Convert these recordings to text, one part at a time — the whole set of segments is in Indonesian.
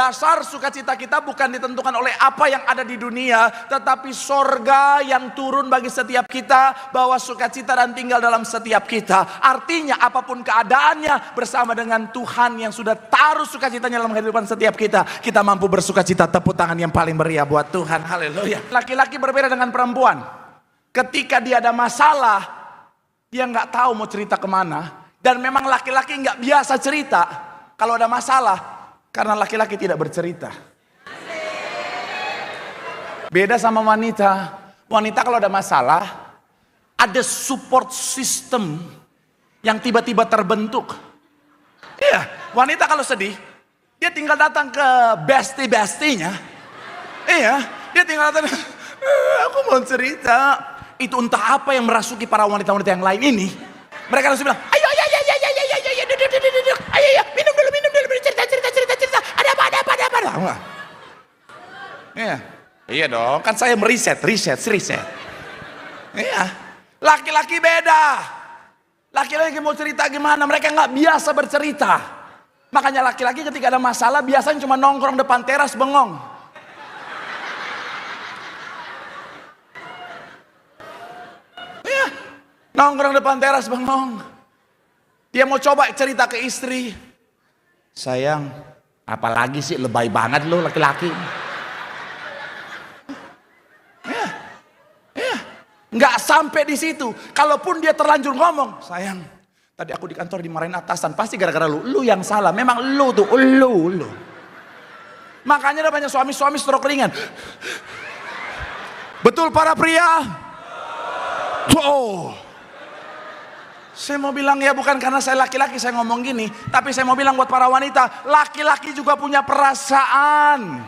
Dasar sukacita kita bukan ditentukan oleh apa yang ada di dunia, tetapi sorga yang turun bagi setiap kita, bawa sukacita dan tinggal dalam setiap kita. Artinya apapun keadaannya, bersama dengan Tuhan yang sudah taruh sukacitanya dalam kehidupan setiap kita, kita mampu bersukacita. Tepuk tangan yang paling meriah buat Tuhan. Haleluya. Laki-laki berbeda dengan perempuan. Ketika dia ada masalah, dia nggak tahu mau cerita kemana. Dan memang laki-laki nggak biasa cerita kalau ada masalah. Karena laki-laki tidak bercerita. Beda sama wanita. Wanita kalau ada masalah, ada support system yang tiba-tiba terbentuk. Iya, wanita kalau sedih, dia tinggal datang ke bestie-bestinya. Iya, dia tinggal datang, aku mau cerita. Itu entah apa yang merasuki para wanita-wanita yang lain ini. Mereka langsung bilang, ayo, duduk, ayo, minum dulu, cerita. Ada apa. Iya dong, kan saya meriset. Iya, laki-laki beda. Laki-laki mau cerita gimana, mereka nggak biasa bercerita. Makanya laki-laki ketika ada masalah biasanya cuma nongkrong depan teras bengong. Iya, nongkrong depan teras bengong. Dia mau coba cerita ke istri. Sayang, apalagi sih, lebay banget lo laki-laki. Ya, nggak sampai di situ. Kalaupun dia terlanjur ngomong, sayang, tadi aku di kantor dimarahin atasan, pasti gara-gara lu yang salah. Memang lu tuh, lu. Makanya ada banyak suami-suami stroke ringan. Betul para pria? Tuh. Saya mau bilang ya, bukan karena saya laki-laki saya ngomong gini, tapi saya mau bilang buat para wanita, laki-laki juga punya perasaan.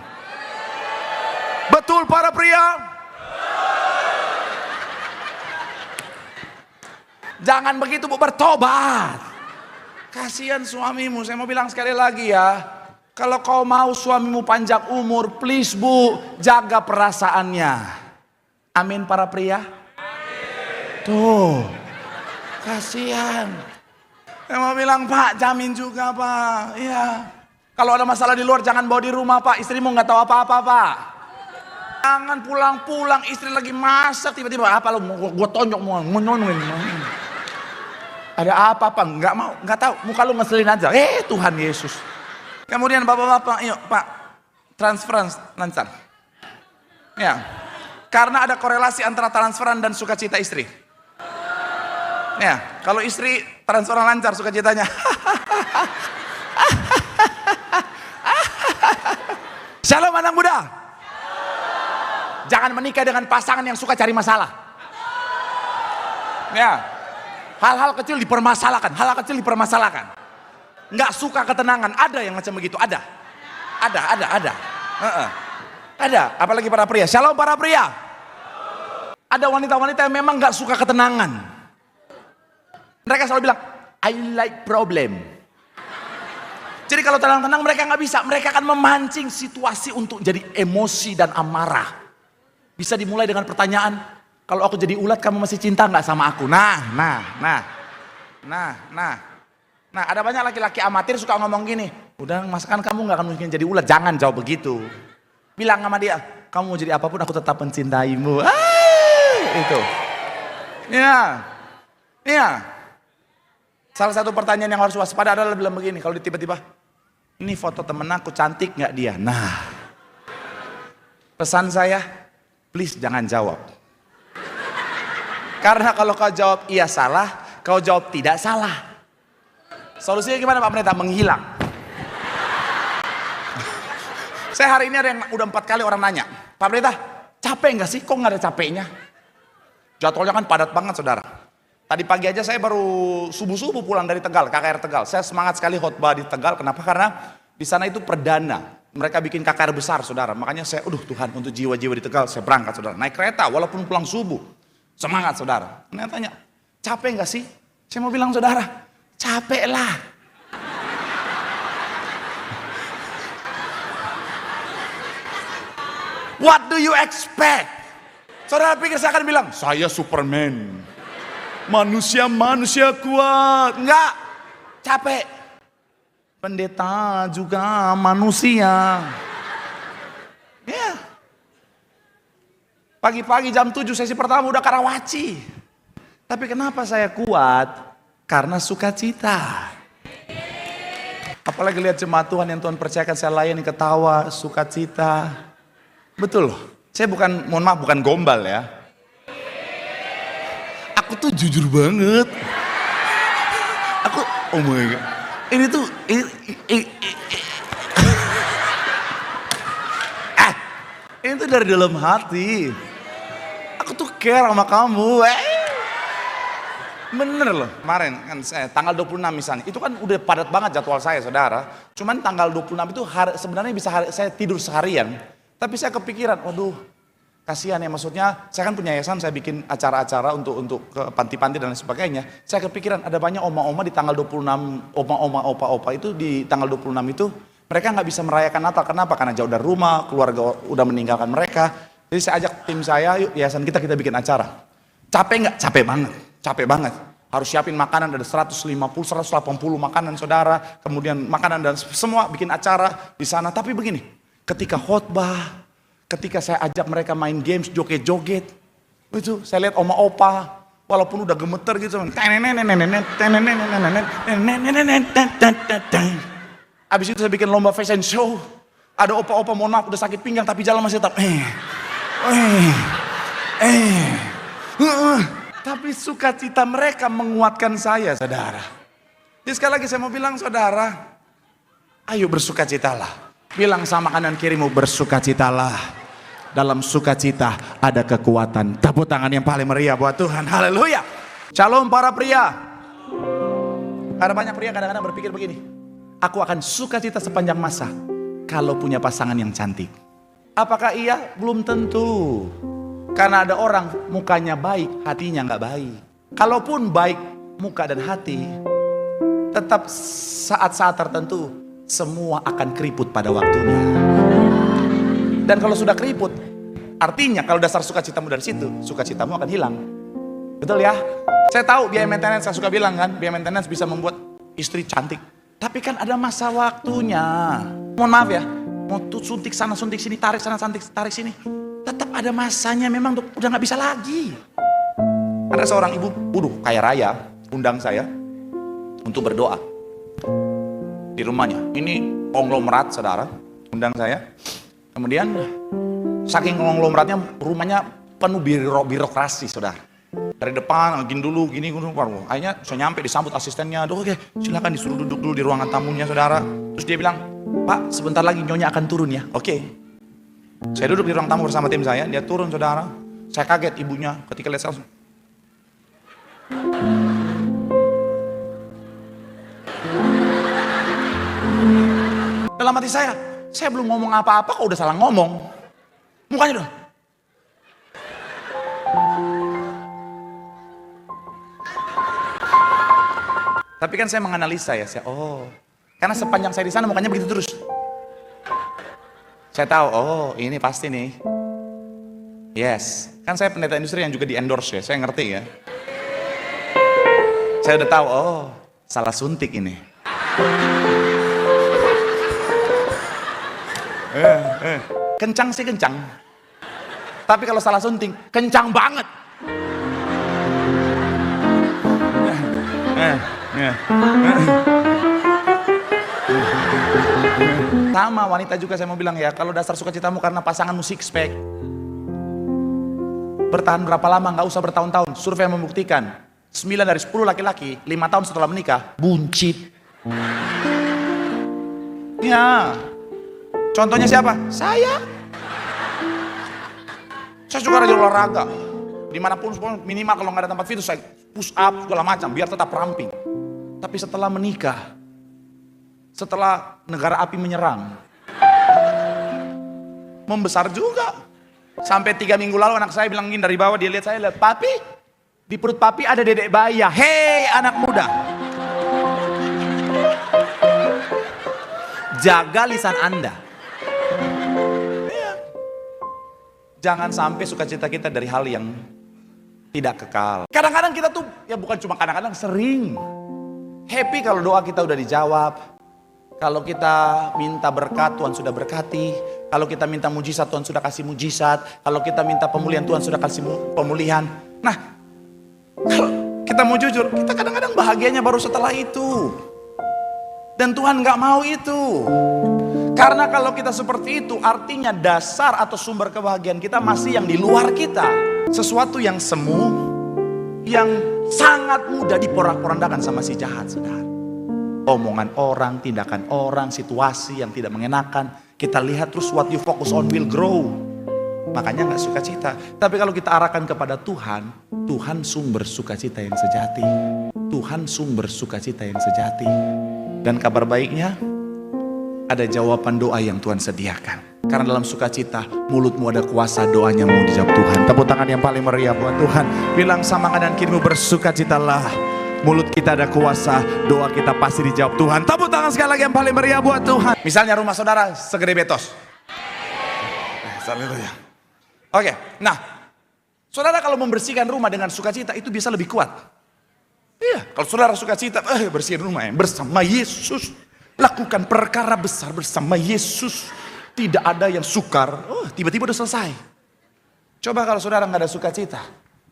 Betul para pria? Jangan begitu Bu, bertobat. Kasihan suamimu. Saya mau bilang sekali lagi ya, kalau kau mau suamimu panjang umur, please Bu, jaga perasaannya. Amin para pria? Tuh. Kasihan. Saya mau bilang, Pak, jamin juga Pak. Iya. Kalau ada masalah di luar jangan bawa di rumah Pak. Istrimu nggak tahu apa-apa Pak. Jangan pulang-pulang istri lagi masak tiba-tiba apa lu mau gue tonjok mau nyonoin. Ada apa Pak? Nggak tahu. Muka lu ngeselin aja. Tuhan Yesus. Kemudian bapak-bapak, yuk Pak, transferan lancar. Ya. Karena ada korelasi antara transferan dan sukacita istri. Ya, kalau istri transferan lancar sukacitanya. Shalom anak muda. Jangan menikah dengan pasangan yang suka cari masalah. Ya, hal-hal kecil dipermasalahkan, Nggak suka ketenangan, ada yang macam begitu, ada. Ada, apalagi para pria. Shalom para pria. Ada wanita-wanita yang memang nggak suka ketenangan. Mereka selalu bilang, I like problem. Jadi kalau tenang-tenang mereka nggak bisa. Mereka akan memancing situasi untuk jadi emosi dan amarah. Bisa dimulai dengan pertanyaan, kalau aku jadi ulat kamu masih cinta nggak sama aku? Nah. Ada banyak laki-laki amatir suka ngomong gini, udah masakan kamu nggak akan mungkin jadi ulat. Jangan jawab begitu. Bilang sama dia, kamu mau jadi apapun aku tetap mencintaimu. Itu. Iya. Salah satu pertanyaan yang harus waspada adalah bilang begini, kalau tiba-tiba, ini foto temen aku cantik nggak dia? Nah, pesan saya, please jangan jawab. Karena kalau kau jawab iya salah, kau jawab tidak salah. Solusinya gimana Pak Pendeta? Menghilang. Saya hari ini ada yang udah 4 kali orang nanya, Pak Pendeta, capek nggak sih? Kok nggak ada capeknya? Jadwalnya kan padat banget saudara. Tadi pagi aja saya baru subuh-subuh pulang dari Tegal, KKR Tegal. Saya semangat sekali khotbah di Tegal. Kenapa? Karena di sana itu perdana. Mereka bikin KKR besar, saudara. Makanya saya, Tuhan, untuk jiwa-jiwa di Tegal, saya berangkat, saudara. Naik kereta, walaupun pulang subuh. Semangat, saudara. Saya tanya, capek nggak sih? Saya mau bilang, saudara, capek lah. What do you expect? Saudara pikir saya akan bilang, saya Superman. Manusia kuat. Enggak, capek. Pendeta juga manusia. Ya. Pagi-pagi jam 7 sesi pertama udah Karawaci. Tapi kenapa saya kuat? Karena sukacita. Apalagi lihat jemaat Tuhan yang Tuhan percayakan saya layani, ketawa, sukacita. Betul. Saya bukan, mohon maaf, bukan gombal ya. Aku tuh jujur banget. Aku, oh my God. Ini tuh, ini tuh dari dalam hati. Aku tuh care sama kamu. Bener loh, kemarin kan saya tanggal 26 misalnya, itu kan udah padat banget jadwal saya saudara. Cuman tanggal 26 itu sebenarnya bisa saya tidur seharian. Tapi saya kepikiran, waduh kasihan ya, maksudnya saya kan punya yayasan, saya bikin acara-acara untuk ke panti-panti dan lain sebagainya. Saya kepikiran ada banyak oma-oma di tanggal 26, oma-oma, opa-opa itu di tanggal 26 itu mereka nggak bisa merayakan Natal. Kenapa? Karena jauh dari rumah, keluarga udah meninggalkan mereka. Jadi saya ajak tim saya, yuk yayasan kita bikin acara. Capek nggak? Capek banget. Harus siapin makanan, ada 150, 180 makanan saudara. Kemudian makanan dan semua bikin acara di sana. Tapi begini, ketika khotbah, ketika saya ajak mereka main games, joget-joget, itu saya lihat oma opa, walaupun udah gemeter gitu, abis itu saya bikin lomba fashion show, ada opa-opa mohon maaf udah sakit pinggang tapi jalan masih tetap, tapi sukacita mereka menguatkan saya, saudara. Jadi sekali lagi saya mau bilang, saudara, ayo bersukacitalah. Bilang sama kanan kirimu, bersukacitalah. Dalam sukacita ada kekuatan. Tepuk tangan yang paling meriah buat Tuhan. Haleluya. Shalom para pria. Ada banyak pria kadang-kadang berpikir begini, aku akan sukacita sepanjang masa kalau punya pasangan yang cantik. Apakah iya? Belum tentu. Karena ada orang mukanya baik, hatinya nggak baik. Kalaupun baik muka dan hati, tetap saat-saat tertentu semua akan keriput pada waktunya. Dan kalau sudah keriput, artinya kalau dasar sukacitamu dari situ, sukacitamu akan hilang. Betul ya? Saya tahu biaya maintenance, saya suka bilang kan, biaya maintenance bisa membuat istri cantik. Tapi kan ada masa waktunya. Mohon maaf ya, mau suntik sana, suntik sini, tarik sana, tarik sini. Tetap ada masanya, memang udah gak bisa lagi. Ada seorang ibu, kaya raya, undang saya untuk berdoa di rumahnya. Ini konglomerat saudara, undang saya. Kemudian saking konglomeratnya rumahnya penuh birokrasi saudara. Dari depan gini dulu, akhirnya saya nyampe disambut asistennya. Oke, silakan disuruh duduk dulu di ruangan tamunya saudara. Terus dia bilang, Pak sebentar lagi nyonya akan turun ya. Oke. Saya duduk di ruang tamu bersama tim saya, dia turun saudara. Saya kaget ibunya ketika lihat saya langsung. Dalam hati saya belum ngomong apa-apa kok udah salah ngomong. Mukanya dong. Tapi kan saya menganalisa ya, karena sepanjang saya di sana mukanya begitu terus. Saya tahu, ini pasti nih. Yes, kan saya pendeta industri yang juga di endorse ya, saya ngerti ya. Saya udah tahu, salah suntik ini. Kencang sih kencang. Tapi kalau salah suntik, kencang banget. Sama wanita juga saya mau bilang ya, kalau dasar sukacitamu karena pasanganmu six pack, bertahan berapa lama, nggak usah bertahun-tahun. Survei membuktikan 9 dari 10 laki-laki 5 tahun setelah menikah buncit. Ya, contohnya siapa? Saya suka rajin olahraga. Dimanapun minimal kalau nggak ada tempat fitness saya push up segala macam biar tetap ramping. Tapi setelah menikah, setelah negara api menyerang, membesar juga. Sampai 3 minggu lalu anak saya bilang gini dari bawah, dia lihat saya, lihat papi, di perut papi ada dedek bayi. Hei anak muda, jaga lisan Anda. Jangan sampai sukacita kita dari hal yang tidak kekal. Kadang-kadang kita tuh, ya bukan cuma kadang-kadang, sering happy kalau doa kita udah dijawab. Kalau kita minta berkat, Tuhan sudah berkati. Kalau kita minta mujizat, Tuhan sudah kasih mujizat. Kalau kita minta pemulihan, Tuhan sudah kasih pemulihan. Nah, kalau kita mau jujur, kita kadang-kadang bahagianya baru setelah itu. Dan Tuhan gak mau itu. Karena kalau kita seperti itu, artinya dasar atau sumber kebahagiaan kita masih yang di luar kita. Sesuatu yang semu, yang sangat mudah diporak-porandakan sama si jahat, saudara. Omongan orang, tindakan orang, situasi yang tidak mengenakan. Kita lihat terus what you focus on will grow. Makanya gak sukacita. Tapi kalau kita arahkan kepada Tuhan, Tuhan sumber sukacita yang sejati. Tuhan sumber sukacita yang sejati. Dan kabar baiknya, ada jawaban doa yang Tuhan sediakan. Karena dalam sukacita, mulutmu ada kuasa, doanya mau dijawab Tuhan. Tepuk tangan yang paling meriah buat Tuhan. Bilang sama kanan kirimu, bersukacitalah. Mulut kita ada kuasa, doa kita pasti dijawab Tuhan. Tepuk tangan sekali lagi yang paling meriah buat Tuhan. Misalnya rumah saudara segede Betos. Oke, nah, saudara kalau membersihkan rumah dengan sukacita itu bisa lebih kuat. Iya, kalau saudara sukacita, bersihin rumah bersama Yesus. Lakukan perkara besar bersama Yesus. Tidak ada yang sukar. Tiba-tiba udah selesai. Coba kalau saudara nggak ada sukacita,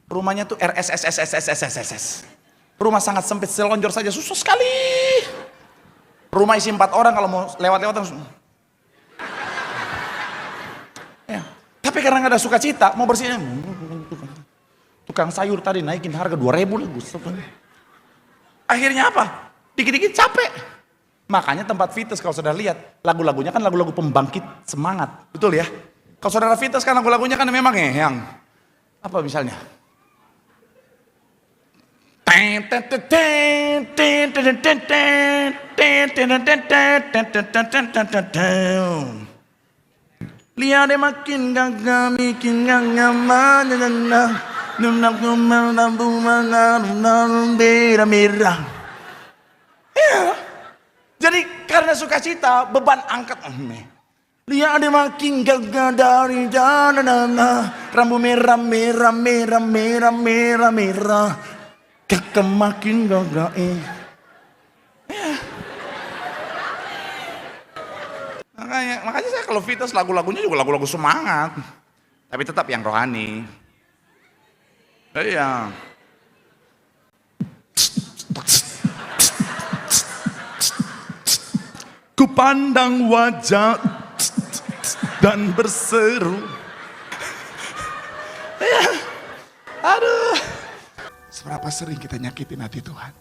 rumahnya tuh RSSSSSSSS. Rumah sangat sempit, selonjor saja susah sekali. Rumah isi 4 orang, kalau mau lewat-lewat langsung. Ya. Tapi karena nggak ada sukacita, mau bersihin. Tukang sayur tadi naikin harga 2.000 lah. Akhirnya apa? Dikit-dikit capek. Makanya tempat fitness kalau saudara lihat, lagu-lagunya kan lagu-lagu pembangkit semangat. Betul ya? Kalau saudara fitness kan lagu-lagunya kan memang yang apa misalnya? Lihat dia makin gagah, makin gagah, merah. Ya. Jadi karena sukacita beban angkat. Lihat dia makin gagah dari jana, rambut merah, merah, merah, merah, merah, merah. Kakak makin gagah. Ya. Makanya saya kalau fitness lagu-lagunya juga lagu-lagu semangat. Tapi tetap yang rohani. Iya. Ku pandang wajah dan berseru. Ya. Aduh. Seberapa sering kita nyakitin hati Tuhan.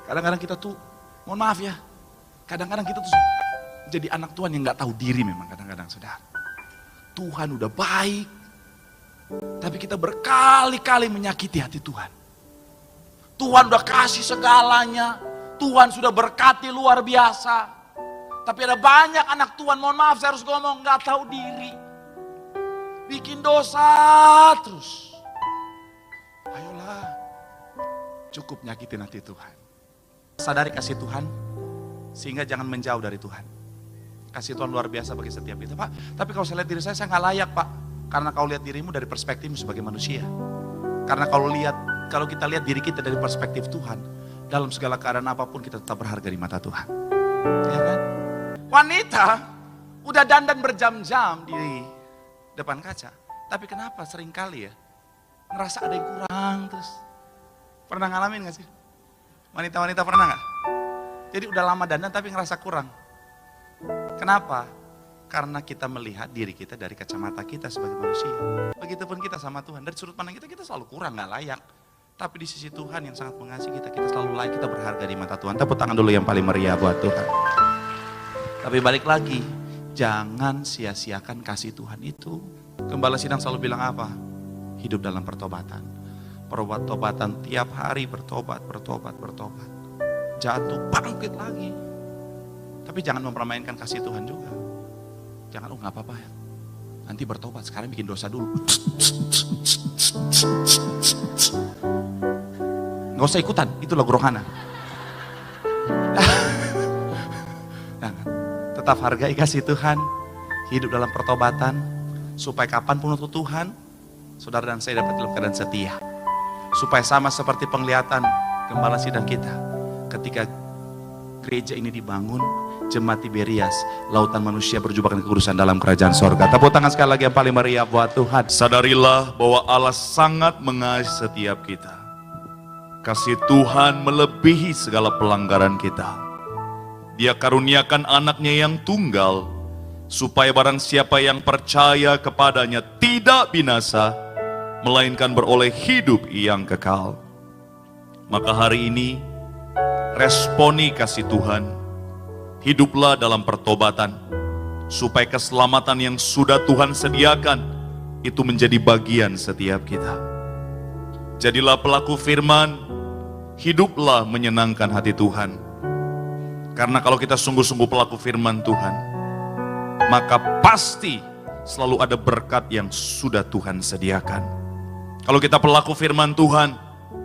Kadang-kadang kita tuh, mohon maaf ya, kadang-kadang kita tuh jadi anak Tuhan yang gak tahu diri memang kadang-kadang, saudara. Tuhan udah baik, tapi kita berkali-kali menyakiti hati Tuhan. Tuhan udah kasih segalanya, Tuhan sudah berkati luar biasa. Tapi ada banyak anak Tuhan, mohon maaf saya harus ngomong, gak tahu diri. Bikin dosa terus. Ayolah, cukup nyakitin hati Tuhan. Sadari kasih Tuhan, sehingga jangan menjauh dari Tuhan. Kasih Tuhan luar biasa bagi setiap kita. Pak, tapi kalau saya lihat diri saya gak layak, Pak. Karena kau lihat dirimu dari perspektifmu sebagai manusia. Karena kalau kita lihat diri kita dari perspektif Tuhan, dalam segala keadaan apapun kita tetap berharga di mata Tuhan. Ya kan? Wanita udah dandan berjam-jam di depan kaca. Tapi kenapa seringkali ya ngerasa ada yang kurang terus. Pernah ngalamin gak sih? Wanita-wanita pernah gak? Jadi udah lama dandan tapi ngerasa kurang. Kenapa? Karena kita melihat diri kita dari kacamata kita sebagai manusia. Begitupun kita sama Tuhan. Dari sudut pandang kita selalu kurang, gak layak. Tapi di sisi Tuhan yang sangat mengasihi kita selalu layak, kita berharga di mata Tuhan. Tepuk tangan dulu yang paling meriah buat Tuhan. Tapi balik lagi, jangan sia-siakan kasih Tuhan itu. Gembala Sidang selalu bilang apa? Hidup dalam pertobatan. Pertobatan tiap hari bertobat. Jatuh, bangkit lagi. Tapi jangan mempermainkan kasih Tuhan juga. Jangan, gak apa-apa ya. Nanti bertobat, sekarang bikin dosa dulu. Gak usah ikutan, itu lagu rohana. Tetap hargai kasih Tuhan. Hidup dalam pertobatan. Supaya kapanpun untuk Tuhan, saudara dan saya dapat dalam keadaan setia. Supaya sama seperti penglihatan Gembala Sidang kita. Ketika gereja ini dibangun, jemaat Tiberias, lautan manusia berjumpa dengan kekudusan dalam kerajaan sorga. Tepuk tangan sekali lagi yang paling meriah buat Tuhan. Sadarilah bahwa Allah sangat mengasihi setiap kita. Kasih Tuhan melebihi segala pelanggaran kita. Dia karuniakan anaknya yang tunggal, supaya barang siapa yang percaya kepadanya tidak binasa, melainkan beroleh hidup yang kekal. Maka hari ini, responi kasih Tuhan, hiduplah dalam pertobatan, supaya keselamatan yang sudah Tuhan sediakan, itu menjadi bagian setiap kita. Jadilah pelaku firman, hiduplah menyenangkan hati Tuhan. Karena kalau kita sungguh-sungguh pelaku firman Tuhan, maka pasti selalu ada berkat yang sudah Tuhan sediakan. Kalau kita pelaku firman Tuhan,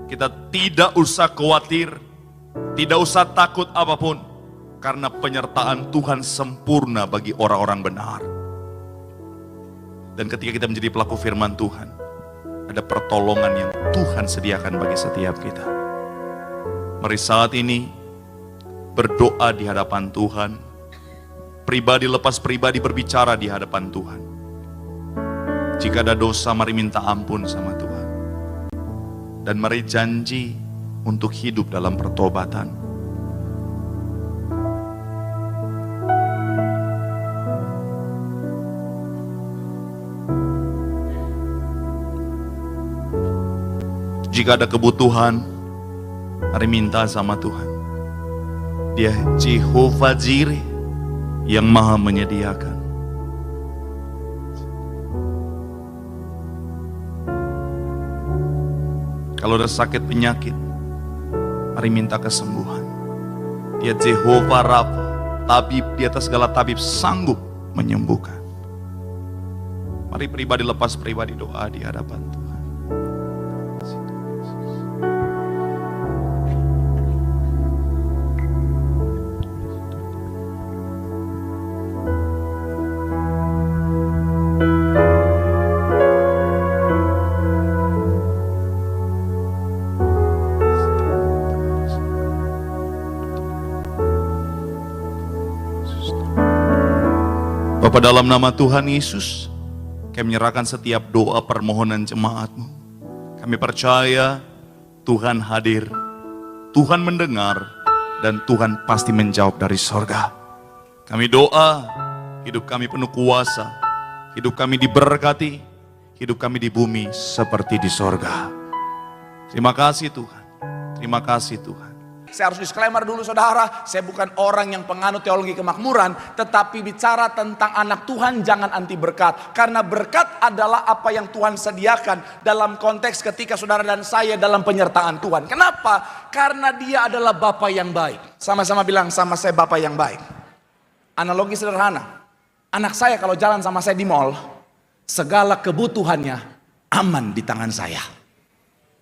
kita tidak usah khawatir, tidak usah takut apapun, karena penyertaan Tuhan sempurna bagi orang-orang benar. Dan ketika kita menjadi pelaku firman Tuhan, ada pertolongan yang Tuhan sediakan bagi setiap kita. Mari saat ini berdoa di hadapan Tuhan, pribadi lepas pribadi berbicara di hadapan Tuhan. Jika ada dosa, mari minta ampun sama Tuhan. Dan mari janji untuk hidup dalam pertobatan. Jika ada kebutuhan, mari minta sama Tuhan. Dia Jehovah Jireh yang maha menyediakan. Kalau ada sakit penyakit, mari minta kesembuhan. Dia Jehovah Rafa, tabib di atas segala tabib, sanggup menyembuhkan. Mari pribadi lepas pribadi doa di hadapan Tuhan. Bapa, dalam nama Tuhan Yesus, kami menyerahkan setiap doa permohonan jemaat-Mu. Kami percaya Tuhan hadir, Tuhan mendengar, dan Tuhan pasti menjawab dari sorga. Kami doa, hidup kami penuh kuasa, hidup kami diberkati, hidup kami di bumi seperti di sorga. Terima kasih Tuhan, terima kasih Tuhan. Saya harus disclaimer dulu saudara, saya bukan orang yang penganut teologi kemakmuran, tetapi bicara tentang anak Tuhan jangan anti berkat. Karena berkat adalah apa yang Tuhan sediakan dalam konteks ketika saudara dan saya dalam penyertaan Tuhan. Kenapa? Karena dia adalah Bapa yang baik. Sama-sama bilang sama saya, Bapa yang baik. Analogi sederhana, anak saya kalau jalan sama saya di mall, segala kebutuhannya aman di tangan saya.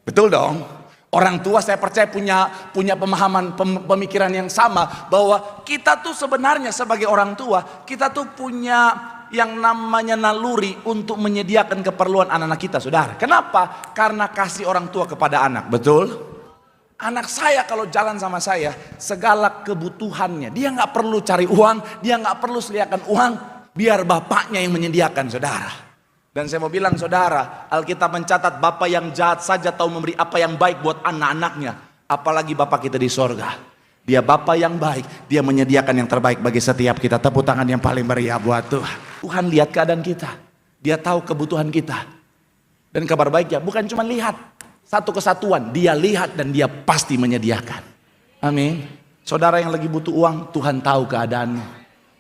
Betul dong? Orang tua saya percaya punya pemahaman, pemikiran yang sama, bahwa kita tuh sebenarnya sebagai orang tua, kita tuh punya yang namanya naluri untuk menyediakan keperluan anak-anak kita, saudara. Kenapa? Karena kasih orang tua kepada anak, betul? Anak saya kalau jalan sama saya, segala kebutuhannya, dia nggak perlu cari uang, dia nggak perlu sediakan uang, biar bapaknya yang menyediakan, saudara. Dan saya mau bilang saudara, Alkitab mencatat Bapa yang jahat saja tahu memberi apa yang baik buat anak-anaknya. Apalagi Bapa kita di sorga. Dia Bapa yang baik, dia menyediakan yang terbaik bagi setiap kita. Tepuk tangan yang paling meriah buat Tuhan. Tuhan lihat keadaan kita, dia tahu kebutuhan kita. Dan kabar baiknya bukan cuma lihat satu kesatuan, dia lihat dan dia pasti menyediakan. Amin. Saudara yang lagi butuh uang, Tuhan tahu keadaanmu.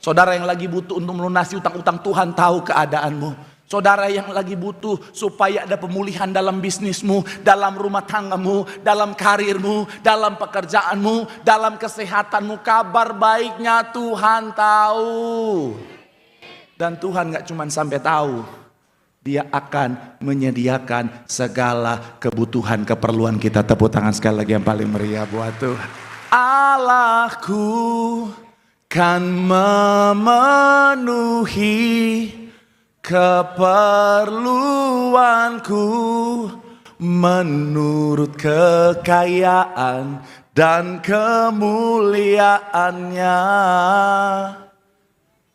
Saudara yang lagi butuh untuk melunasi utang-utang, Tuhan tahu keadaanmu. Saudara yang lagi butuh supaya ada pemulihan dalam bisnismu, dalam rumah tanggamu, dalam karirmu, dalam pekerjaanmu, dalam kesehatanmu, kabar baiknya Tuhan tahu. Dan Tuhan gak cuma sampai tahu, dia akan menyediakan segala kebutuhan, keperluan kita. Tepuk tangan sekali lagi yang paling meriah buat Tuhan. Allahku kan memenuhi keperluanku menurut kekayaan dan kemuliaannya.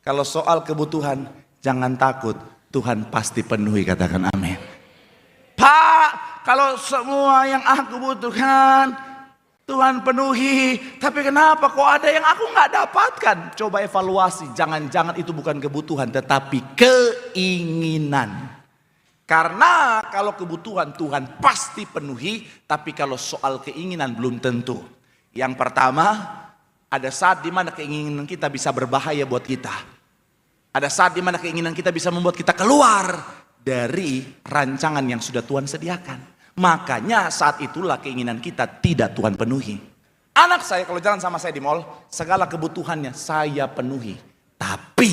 Kalau soal kebutuhan, jangan takut, Tuhan pasti penuhi, katakan amin. Pak, kalau semua yang aku butuhkan Tuhan penuhi, tapi kenapa kok ada yang aku nggak dapatkan? Coba evaluasi, jangan-jangan itu bukan kebutuhan tetapi keinginan. Karena kalau kebutuhan Tuhan pasti penuhi, tapi kalau soal keinginan belum tentu. Yang pertama, ada saat dimana keinginan kita bisa berbahaya buat kita. Ada saat dimana keinginan kita bisa membuat kita keluar dari rancangan yang sudah Tuhan sediakan. Makanya saat itulah keinginan kita tidak Tuhan penuhi. Anak saya kalau jalan sama saya di mall, segala kebutuhannya saya penuhi. Tapi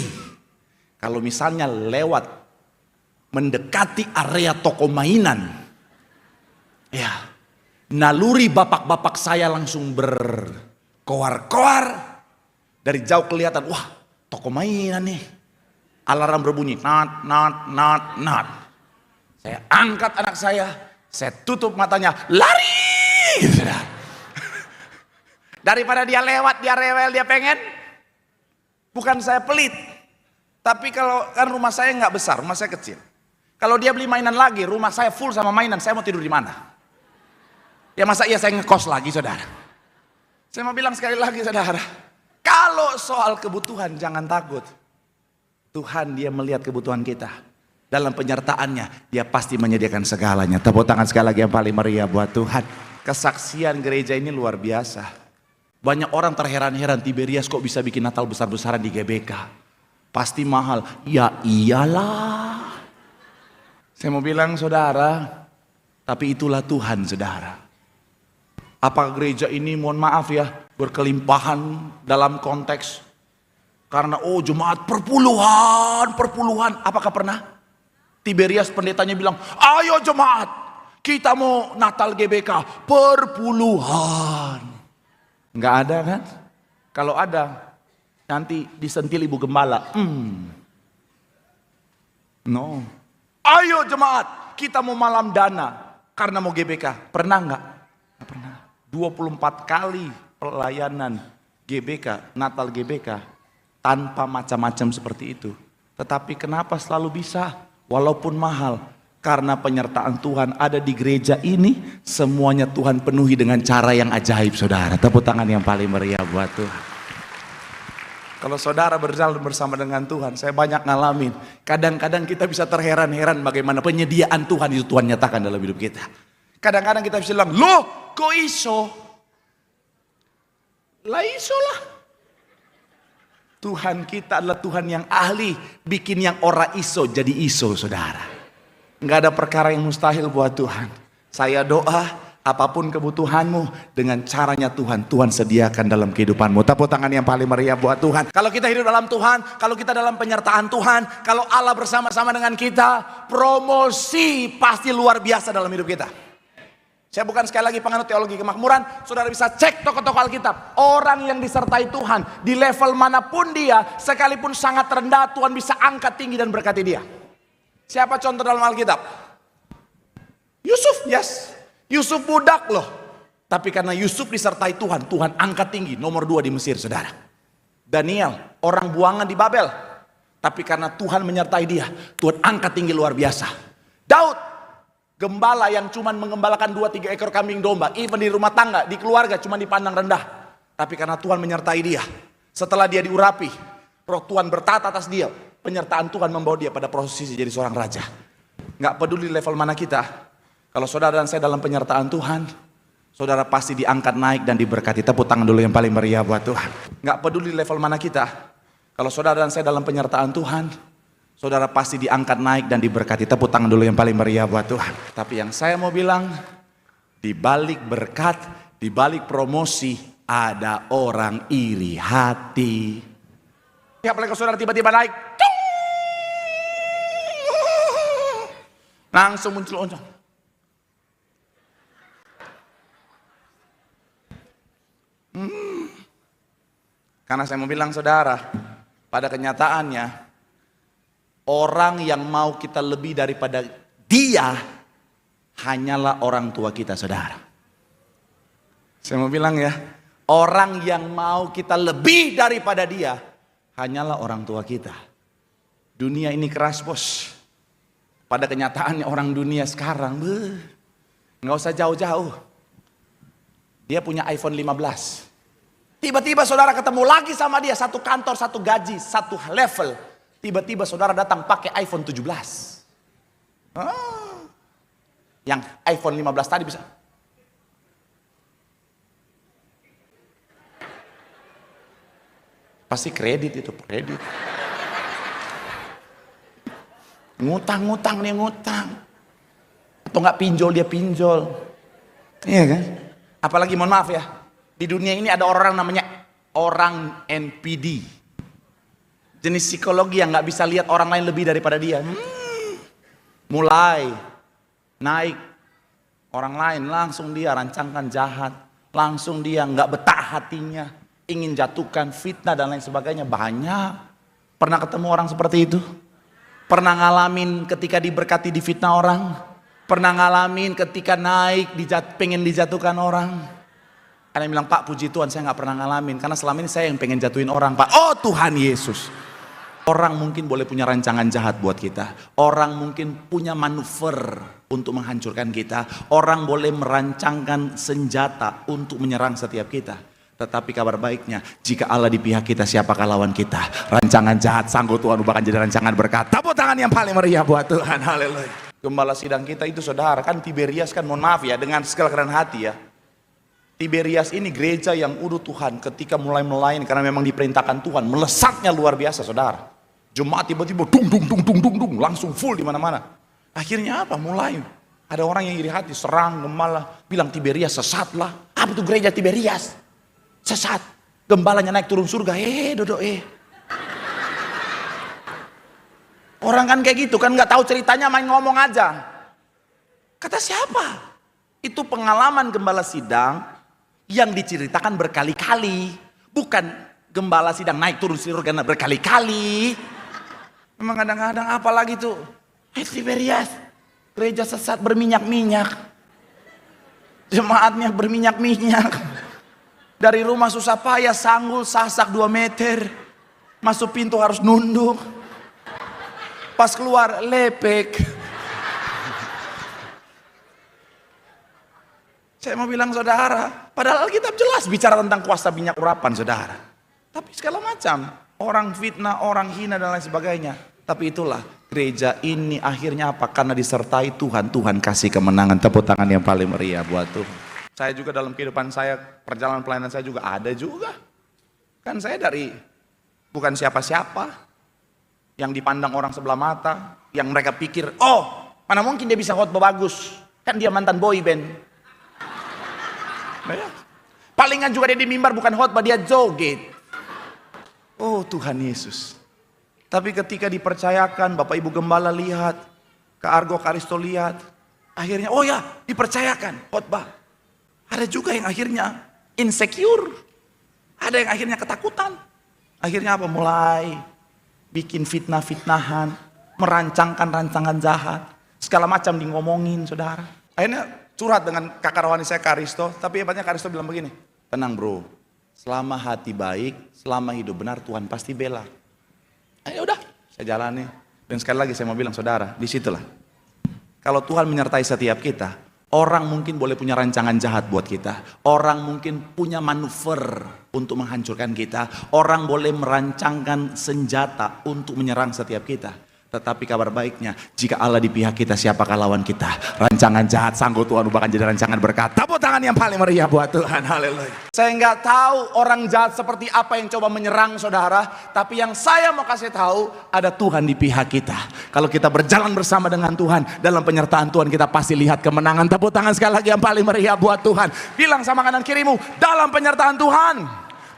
kalau misalnya lewat mendekati area toko mainan, ya naluri bapak-bapak saya langsung berkoar-koar. Dari jauh kelihatan, wah toko mainan nih. Alarm berbunyi, nat, nat, nat, nat. Saya angkat anak saya tutup matanya, lari. Daripada dia lewat, dia rewel, dia pengen. Bukan saya pelit. Tapi kalau kan rumah saya nggak besar, rumah saya kecil. Kalau dia beli mainan lagi, rumah saya full sama mainan, saya mau tidur di mana? Ya masa iya saya ngekos lagi, saudara? Saya mau bilang sekali lagi, saudara. Kalau soal kebutuhan, jangan takut. Tuhan dia melihat kebutuhan kita. Dalam penyertaannya, dia pasti menyediakan segalanya. Tepuk tangan sekali lagi yang paling meriah buat Tuhan. Kesaksian gereja ini luar biasa. Banyak orang terheran-heran, Tiberias kok bisa bikin Natal besar-besaran di GBK. Pasti mahal. Ya iyalah. Saya mau bilang saudara, tapi itulah Tuhan saudara. Apakah gereja ini mohon maaf ya, berkelimpahan dalam konteks karena jemaat perpuluhan. Apakah pernah Tiberias pendetanya bilang, ayo jemaat, kita mau Natal GBK perpuluhan. Nggak ada kan? Kalau ada, nanti disentil ibu gembala. No. Ayo jemaat, kita mau malam dana karena mau GBK. Pernah nggak? Nggak pernah. 24 kali pelayanan GBK, Natal GBK, tanpa macam-macam seperti itu. Tetapi kenapa selalu bisa? Walaupun mahal, karena penyertaan Tuhan ada di gereja ini, semuanya Tuhan penuhi dengan cara yang ajaib saudara. Tepuk tangan yang paling meriah buat Tuhan. Kalau saudara berjalan bersama dengan Tuhan, saya banyak ngalamin. Kadang-kadang kita bisa terheran-heran bagaimana penyediaan Tuhan itu Tuhan nyatakan dalam hidup kita. Kadang-kadang kita bisa bilang, loh kok iso? Lah iso lah. Tuhan kita adalah Tuhan yang ahli bikin yang ora iso jadi iso saudara. Nggak ada perkara yang mustahil buat Tuhan. Saya doa apapun kebutuhanmu dengan caranya Tuhan sediakan dalam kehidupanmu. Tepuk tangan yang paling meriah buat Tuhan. Kalau kita hidup dalam Tuhan, kalau kita dalam penyertaan Tuhan, kalau Allah bersama-sama dengan kita, promosi pasti luar biasa dalam hidup kita. Saya bukan sekali lagi penganut teologi kemakmuran. Saudara bisa cek tokoh-tokoh Alkitab. Orang yang disertai Tuhan di level manapun dia, sekalipun sangat rendah, Tuhan bisa angkat tinggi dan berkati dia. Siapa contoh dalam Alkitab? Yusuf, yes. Yusuf budak loh. Tapi karena Yusuf disertai Tuhan, Tuhan angkat tinggi. Nomor 2 di Mesir, saudara. Daniel, orang buangan di Babel. Tapi karena Tuhan menyertai dia, Tuhan angkat tinggi luar biasa. Daud, gembala yang cuma mengembalakan 2-3 ekor kambing domba. Even di rumah tangga, di keluarga cuma dipandang rendah. Tapi karena Tuhan menyertai dia. Setelah dia diurapi, roh Tuhan bertata atas dia. Penyertaan Tuhan membawa dia pada posisi jadi seorang raja. Nggak peduli level mana kita. Kalau saudara dan saya dalam penyertaan Tuhan, saudara pasti diangkat naik dan diberkati. Tepuk tangan dulu yang paling meriah buat Tuhan. Nggak peduli level mana kita. Kalau saudara dan saya dalam penyertaan Tuhan, saudara pasti diangkat naik dan diberkati. Tepuk tangan dulu yang paling meriah buat Tuhan. Tapi yang saya mau bilang, di balik berkat, di balik promosi, ada orang iri hati. Apalagi saudara tiba-tiba naik, langsung muncul oncom. Karena saya mau bilang saudara, pada kenyataannya, orang yang mau kita lebih daripada dia hanyalah orang tua kita saudara. Saya mau bilang ya, orang yang mau kita lebih daripada dia hanyalah orang tua kita. Dunia ini keras bos. Pada kenyataannya orang dunia sekarang, nggak usah jauh-jauh. Dia punya iPhone 15. Tiba-tiba saudara ketemu lagi sama dia, satu kantor, satu gaji, satu level. Tiba-tiba saudara datang pakai iPhone 17. Yang iPhone 15 tadi bisa. Pasti kredit itu, kredit. Ngutang-ngutang dia ngutang. Atau nggak pinjol dia pinjol. Iya kan? Apalagi mohon maaf ya, di dunia ini ada orang namanya orang NPD. Jenis psikologi yang nggak bisa lihat orang lain lebih daripada dia. Mulai naik orang lain, langsung dia rancangkan jahat, langsung dia nggak betah hatinya, ingin jatuhkan, fitnah dan lain sebagainya. Banyak. Pernah ketemu orang seperti itu? Pernah ngalamin ketika diberkati di fitnah orang? Pernah ngalamin ketika naik pengen dijatuhkan orang? Ada yang bilang, Pak puji Tuhan saya nggak pernah ngalamin, karena selama ini saya yang pengen jatuhin orang Pak. Oh Tuhan Yesus. Orang mungkin boleh punya rancangan jahat buat kita. Orang mungkin punya manuver untuk menghancurkan kita. Orang boleh merancangkan senjata untuk menyerang setiap kita. Tetapi kabar baiknya, jika Allah di pihak kita, siapakah lawan kita? Rancangan jahat sanggup Tuhan ubahkan jadi rancangan berkat. Tepuk tangan yang paling meriah buat Tuhan. Haleluya. Gembala sidang kita itu saudara, kan Tiberias kan, mohon maaf ya, dengan segala kerendahan hati ya. Tiberias ini gereja yang Tuhan ketika mulai melayani, karena memang diperintahkan Tuhan, melesatnya luar biasa saudara. Jemaat tiba-tiba dung, langsung full di mana-mana. Akhirnya apa? Mulai ada orang yang iri hati, serang gembala, bilang Tiberias sesatlah. Apa itu gereja Tiberias? Sesat. Gembalanya naik turun surga. Orang kan kayak gitu kan, nggak tahu ceritanya, main ngomong aja. Kata siapa? Itu pengalaman gembala sidang yang diceritakan berkali-kali. Bukan gembala sidang naik turun surga berkali-kali. Memang kadang-kadang apalagi tuh, Tiberias, gereja sesat berminyak-minyak. Jemaatnya berminyak-minyak. Dari rumah susah payah, sanggul sasak 2 meter. Masuk pintu harus nunduk. Pas keluar lepek. Saya mau bilang saudara, padahal Alkitab jelas bicara tentang kuasa minyak urapan saudara. Tapi segala macam, orang fitnah, orang hina dan lain sebagainya. Tapi itulah, gereja ini akhirnya apa? Karena disertai Tuhan, Tuhan kasih kemenangan. Tepuk tangan yang paling meriah buat Tuhan. Saya juga dalam kehidupan saya, perjalanan pelayanan saya juga ada juga. Kan saya bukan siapa-siapa, yang dipandang orang sebelah mata, yang mereka pikir, oh mana mungkin dia bisa khotbah bagus, kan dia mantan boy band. Palingan juga dia di mimbar bukan khotbah, dia joget. Oh Tuhan Yesus. Tapi ketika dipercayakan, Bapak Ibu Gembala lihat, Kak Argo Karisto lihat, akhirnya oh ya dipercayakan khotbah. Ada juga yang akhirnya insecure, ada yang akhirnya ketakutan. Akhirnya apa? Mulai bikin fitnah-fitnahan, merancangkan rancangan jahat, segala macam di ngomongin saudara. Akhirnya curhat dengan kakak rohani saya Karisto, tapi hebatnya Karisto bilang begini, tenang bro, selama hati baik, selama hidup benar Tuhan pasti bela. Ayo udah, saya jalani. Dan sekali lagi saya mau bilang saudara, disitulah. Kalau Tuhan menyertai setiap kita, orang mungkin boleh punya rancangan jahat buat kita. Orang mungkin punya manuver untuk menghancurkan kita. Orang boleh merancangkan senjata untuk menyerang setiap kita. Tetapi kabar baiknya, jika Allah di pihak kita, siapakah lawan kita? Rancangan jahat sanggup Tuhan ubahkan jadi rancangan berkat. Tepuk tangan yang paling meriah buat Tuhan. Haleluya. Saya nggak tahu orang jahat seperti apa yang coba menyerang saudara. Tapi yang saya mau kasih tahu, ada Tuhan di pihak kita. Kalau kita berjalan bersama dengan Tuhan, dalam penyertaan Tuhan kita pasti lihat kemenangan. Tepuk tangan sekali lagi yang paling meriah buat Tuhan. Bilang sama kanan kirimu, dalam penyertaan Tuhan.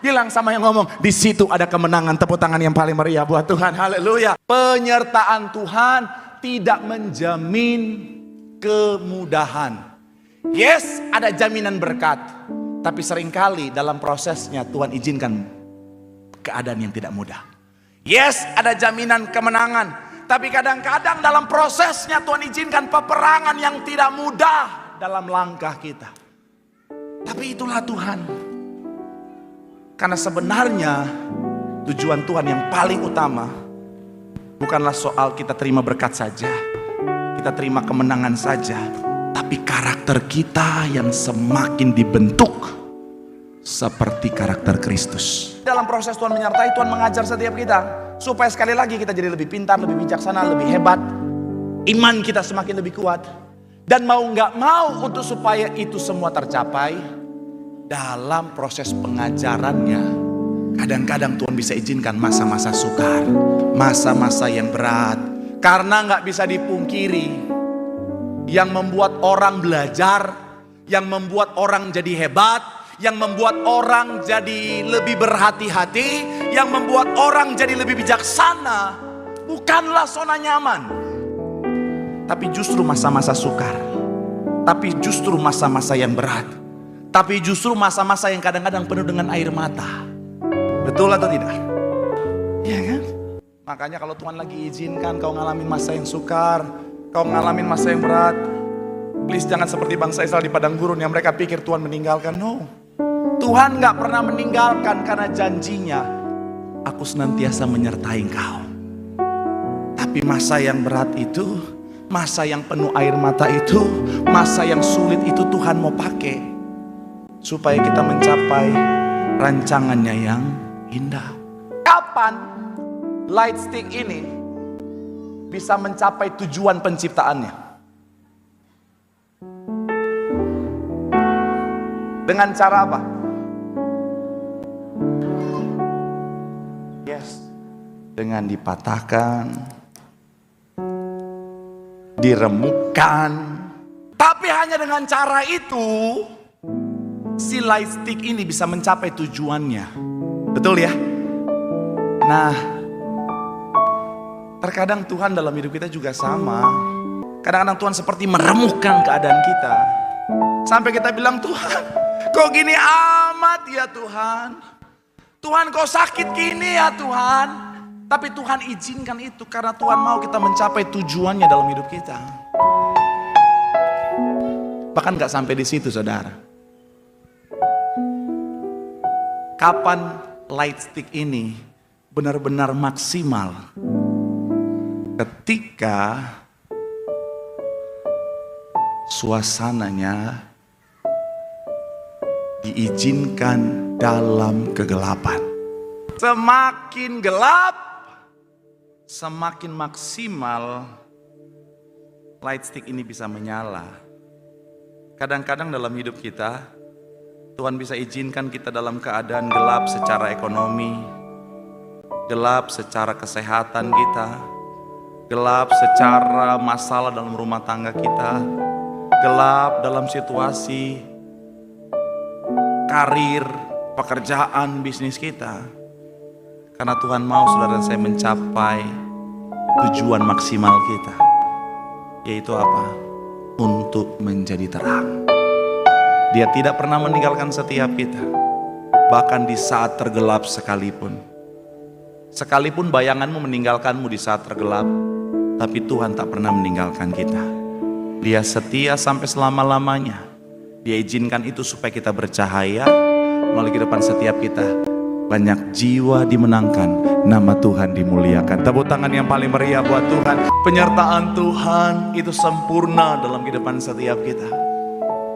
Bilang sama yang ngomong, di situ ada kemenangan. Tepuk tangan yang paling meriah buat Tuhan. Haleluya. Penyertaan Tuhan tidak menjamin kemudahan. Yes, ada jaminan berkat. Tapi seringkali dalam prosesnya Tuhan izinkan keadaan yang tidak mudah. Yes, ada jaminan kemenangan. Tapi kadang-kadang dalam prosesnya Tuhan izinkan peperangan yang tidak mudah dalam langkah kita. Tapi Tapi itulah Tuhan. Karena sebenarnya tujuan Tuhan yang paling utama bukanlah soal kita terima berkat saja, kita terima kemenangan saja, tapi karakter kita yang semakin dibentuk seperti karakter Kristus. Dalam proses Tuhan menyertai, Tuhan mengajar setiap kita supaya sekali lagi kita jadi lebih pintar, lebih bijaksana, lebih hebat. Iman kita semakin lebih kuat. Dan mau gak mau untuk supaya itu semua tercapai, dalam proses pengajarannya kadang-kadang Tuhan bisa izinkan masa-masa sukar, masa-masa yang berat. Karena gak bisa dipungkiri, yang membuat orang belajar, yang membuat orang jadi hebat, yang membuat orang jadi lebih berhati-hati, yang membuat orang jadi lebih bijaksana, bukanlah zona nyaman, tapi justru masa-masa sukar, tapi justru masa-masa yang berat, tapi justru masa-masa yang kadang-kadang penuh dengan air mata. Betul atau tidak? Iya kan? Makanya kalau Tuhan lagi izinkan kau ngalamin masa yang sukar, kau ngalamin masa yang berat, please jangan seperti bangsa Israel di padang gurun yang mereka pikir Tuhan meninggalkan. No, Tuhan gak pernah meninggalkan, karena janjinya, aku senantiasa menyertai engkau. Tapi masa yang berat itu, masa yang penuh air mata itu, masa yang sulit itu Tuhan mau pakai supaya kita mencapai rancangannya yang indah. Kapan light stick ini bisa mencapai tujuan penciptaannya? Dengan cara apa? Yes, dengan dipatahkan, diremukkan. Tapi hanya dengan cara itu si light stick ini bisa mencapai tujuannya. Betul ya? Nah, terkadang Tuhan dalam hidup kita juga sama. Kadang-kadang Tuhan seperti meremukkan keadaan kita, sampai kita bilang, Tuhan kok gini amat ya Tuhan, Tuhan kok sakit gini ya Tuhan. Tapi Tuhan izinkan itu karena Tuhan mau kita mencapai tujuannya dalam hidup kita. Bahkan gak sampai di situ saudara. Kapan light stick ini benar-benar maksimal? Ketika suasananya diizinkan dalam kegelapan. Semakin gelap, semakin maksimal light stick ini bisa menyala. Kadang-kadang dalam hidup kita, Tuhan bisa izinkan kita dalam keadaan gelap secara ekonomi, gelap secara kesehatan kita, gelap secara masalah dalam rumah tangga kita, gelap dalam situasi karir, pekerjaan, bisnis kita. Karena Tuhan mau saudara dan saya mencapai tujuan maksimal kita, yaitu apa? Untuk menjadi terang. Dia tidak pernah meninggalkan setiap kita, bahkan di saat tergelap sekalipun. Sekalipun bayanganmu meninggalkanmu di saat tergelap, tapi Tuhan tak pernah meninggalkan kita. Dia setia sampai selama-lamanya. Dia izinkan itu supaya kita bercahaya melalui kehidupan setiap kita. Banyak jiwa dimenangkan, nama Tuhan dimuliakan. Tepuk tangan yang paling meriah buat Tuhan. Penyertaan Tuhan itu sempurna dalam kehidupan setiap kita.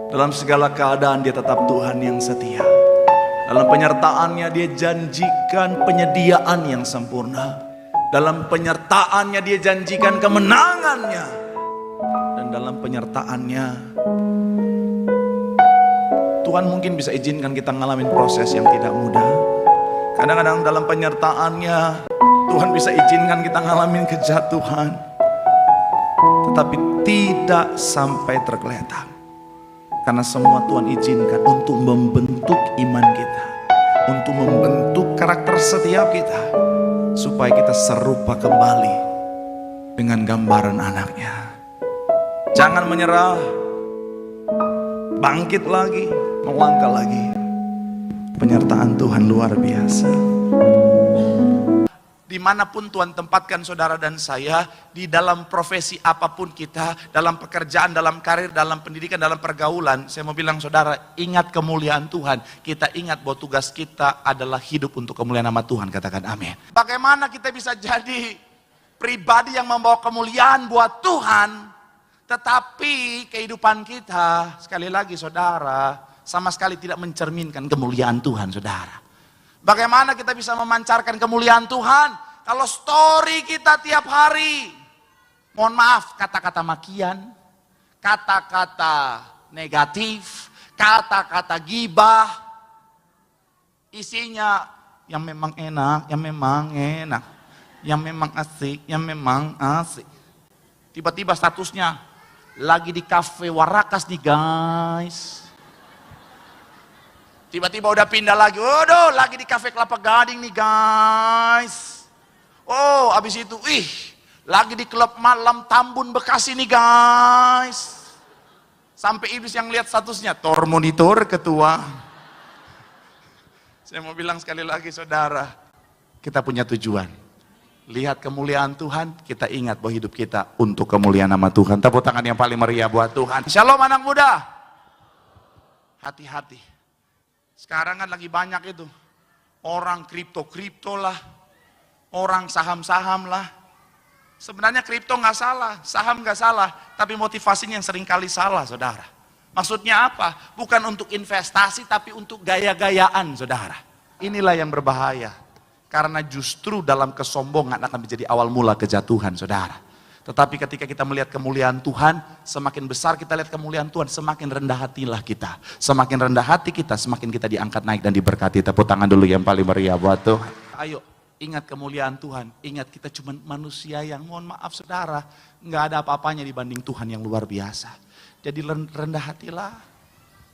Dalam segala keadaan dia tetap Tuhan yang setia. Dalam penyertaannya dia janjikan penyediaan yang sempurna. Dalam penyertaannya dia janjikan kemenangannya. Dan dalam penyertaannya Tuhan mungkin bisa izinkan kita ngalamin proses yang tidak mudah. Kadang-kadang dalam penyertaannya Tuhan bisa izinkan kita ngalamin kejatuhan, tetapi tidak sampai tergeletak. Karena semua Tuhan izinkan untuk membentuk iman kita, untuk membentuk karakter setiap kita, supaya kita serupa kembali dengan gambaran anaknya. Jangan menyerah, bangkit lagi, melangkah lagi. Penyertaan Tuhan luar biasa. Dimanapun Tuhan tempatkan saudara dan saya, di dalam profesi apapun kita, dalam pekerjaan, dalam karir, dalam pendidikan, dalam pergaulan, saya mau bilang saudara, ingat kemuliaan Tuhan. Kita ingat bahwa tugas kita adalah hidup untuk kemuliaan nama Tuhan. Katakan amin. Bagaimana kita bisa jadi pribadi yang membawa kemuliaan buat Tuhan, tetapi kehidupan kita, sekali lagi saudara, sama sekali tidak mencerminkan kemuliaan Tuhan, saudara. Bagaimana kita bisa memancarkan kemuliaan Tuhan kalau story kita tiap hari, mohon maaf, kata-kata makian, kata-kata negatif, kata-kata gibah, isinya yang memang enak, yang memang enak, yang memang asik, yang memang asik. Tiba-tiba statusnya lagi di kafe Warakas nih guys. Tiba-tiba udah pindah lagi, waduh lagi di kafe Kelapa Gading nih guys. Oh abis itu, lagi di klub malam Tambun Bekasi nih guys. Sampai iblis yang lihat statusnya, tor monitor ketua. Saya mau bilang sekali lagi saudara, kita punya tujuan. Lihat kemuliaan Tuhan, kita ingat bahwa hidup kita untuk kemuliaan nama Tuhan. Tepuk tangan yang paling meriah buat Tuhan. Shalom anak muda. Hati-hati. Sekarang kan lagi banyak itu, orang kripto lah, orang saham-saham lah. Sebenarnya kripto nggak salah, saham nggak salah, tapi motivasinya yang seringkali salah, saudara. Maksudnya apa? Bukan untuk investasi, tapi untuk gaya-gayaan, saudara. Inilah yang berbahaya, karena justru dalam kesombongan akan menjadi awal mula kejatuhan, saudara. Tetapi ketika kita melihat kemuliaan Tuhan, semakin besar kita lihat kemuliaan Tuhan, semakin rendah hatilah kita. Semakin rendah hati kita, semakin kita diangkat naik dan diberkati. Tepuk tangan dulu yang paling meriah buat Tuhan. Ayo, ingat kemuliaan Tuhan. Ingat kita cuma manusia yang, mohon maaf saudara, nggak ada apa-apanya dibanding Tuhan yang luar biasa. Jadi rendah hatilah.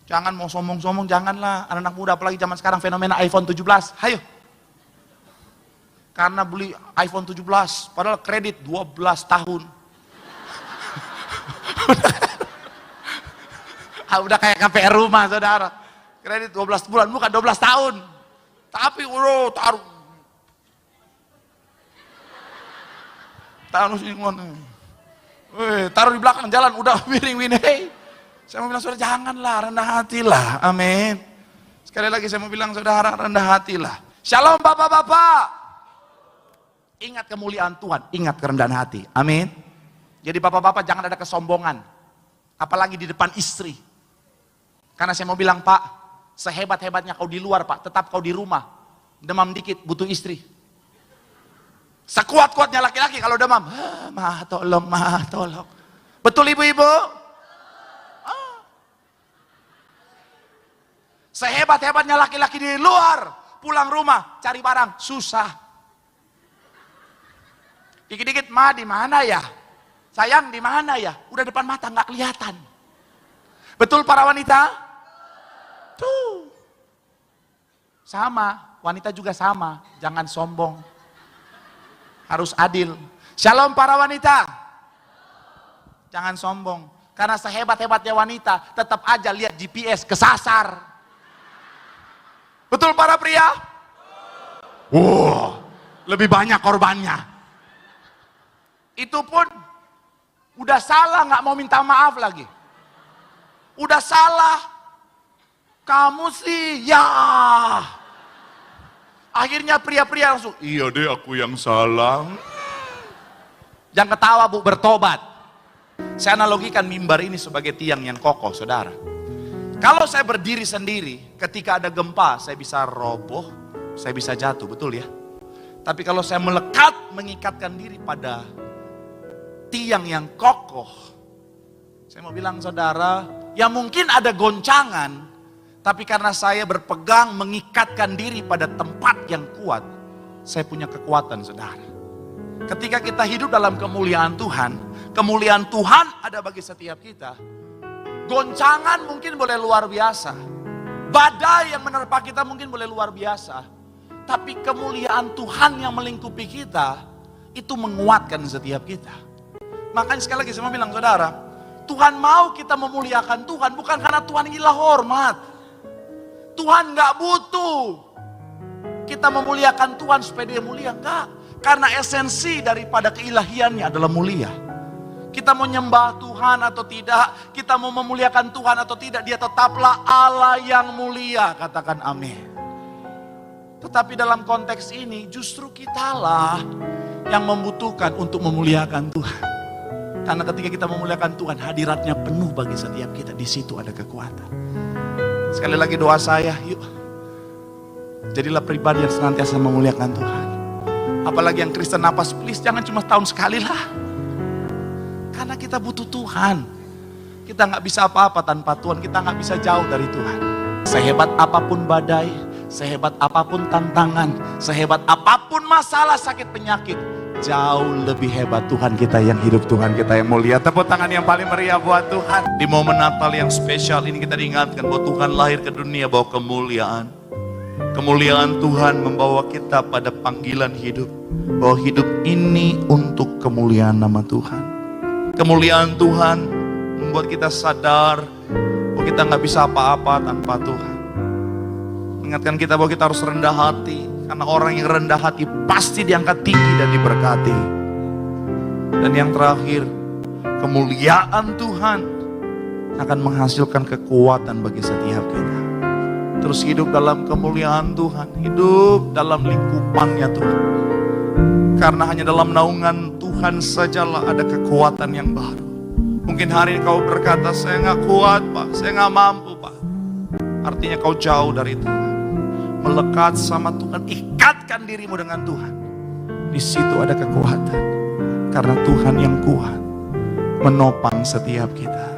Jangan mau sombong-sombong, janganlah. Anak-anak muda apalagi zaman sekarang fenomena iPhone 17. Ayo. Karena beli iPhone 17, padahal kredit 12 tahun. Udah kayak KPR rumah saudara. Kredit 12 bulan, bukan 12 tahun. Tapi taruh. Taruh di belakang jalan, udah miring. Saya mau bilang saudara, janganlah, rendah hatilah. Amin. Sekali lagi saya mau bilang saudara, rendah hatilah. Shalom bapak-bapak. Ingat kemuliaan Tuhan, ingat kerendahan hati. Amin. Jadi bapak-bapak jangan ada kesombongan. Apalagi di depan istri. Karena saya mau bilang pak, sehebat-hebatnya kau di luar pak, tetap kau di rumah. Demam dikit, butuh istri. Sekuat-kuatnya laki-laki kalau demam. Mah tolong. Betul ibu-ibu? Sehebat-hebatnya laki-laki di luar, pulang rumah, cari barang, susah. Dikit-dikit, ma di mana ya? Sayang di mana ya? Udah depan mata nggak kelihatan. Betul para wanita? Tuh. Sama, wanita juga sama. Jangan sombong. Harus adil. Shalom para wanita. Jangan sombong. Karena sehebat-hebatnya wanita, tetap aja lihat GPS kesasar. Betul para pria? Wow, lebih banyak korbannya. Itu pun udah salah nggak mau minta maaf lagi. Udah salah. Kamu sih ya. Akhirnya pria-pria langsung, iya deh aku yang salah. Jangan ketawa bu, bertobat. Saya analogikan mimbar ini sebagai tiang yang kokoh saudara. Kalau saya berdiri sendiri, ketika ada gempa saya bisa roboh, saya bisa jatuh, betul ya. Tapi kalau saya melekat, mengikatkan diri pada tiang yang kokoh, saya mau bilang saudara, ya mungkin ada goncangan, tapi karena saya berpegang mengikatkan diri pada tempat yang kuat, saya punya kekuatan saudara. Ketika kita hidup dalam kemuliaan Tuhan ada bagi setiap kita. Goncangan mungkin boleh luar biasa, badai yang menerpa kita mungkin boleh luar biasa, tapi kemuliaan Tuhan yang melingkupi kita, itu menguatkan setiap kita. Makanya sekali lagi saya mau bilang saudara, Tuhan mau kita memuliakan Tuhan bukan karena Tuhan gila hormat. Tuhan gak butuh kita memuliakan Tuhan supaya dia mulia, enggak. Karena esensi daripada keilahiannya adalah mulia. Kita mau nyembah Tuhan atau tidak, kita mau memuliakan Tuhan atau tidak, dia tetaplah Allah yang mulia. Katakan amin. Tetapi dalam konteks ini justru kitalah yang membutuhkan untuk memuliakan Tuhan. Karena ketika kita memuliakan Tuhan, hadiratnya penuh bagi setiap kita. Di situ ada kekuatan. Sekali lagi doa saya, yuk. Jadilah pribadi yang senantiasa memuliakan Tuhan. Apalagi yang Kristen napas, please jangan cuma tahun sekali lah. Karena kita butuh Tuhan. Kita nggak bisa apa-apa tanpa Tuhan. Kita nggak bisa jauh dari Tuhan. Sehebat apapun badai, sehebat apapun tantangan, sehebat apapun masalah sakit penyakit, jauh lebih hebat Tuhan kita yang hidup, Tuhan kita yang mulia. Tepuk tangan yang paling meriah buat Tuhan. Di momen Natal yang spesial ini kita diingatkan bahwa Tuhan lahir ke dunia bawa kemuliaan. Kemuliaan Tuhan membawa kita pada panggilan hidup. Bahwa hidup ini untuk kemuliaan nama Tuhan. Kemuliaan Tuhan membuat kita sadar bahwa kita nggak bisa apa-apa tanpa Tuhan. Mengingatkan kita bahwa kita harus rendah hati. Karena orang yang rendah hati pasti diangkat tinggi dan diberkati. Dan yang terakhir, kemuliaan Tuhan akan menghasilkan kekuatan bagi setiap kita. Terus hidup dalam kemuliaan Tuhan, hidup dalam lingkupannya Tuhan. Karena hanya dalam naungan Tuhan sajalah ada kekuatan yang baru. Mungkin hari ini kau berkata, saya gak kuat Pak, saya gak mampu Pak. Artinya kau jauh dari Tuhan. Melekat sama Tuhan, ikatkan dirimu dengan Tuhan. Di situ ada kekuatan. Karena Tuhan yang kuat menopang setiap kita.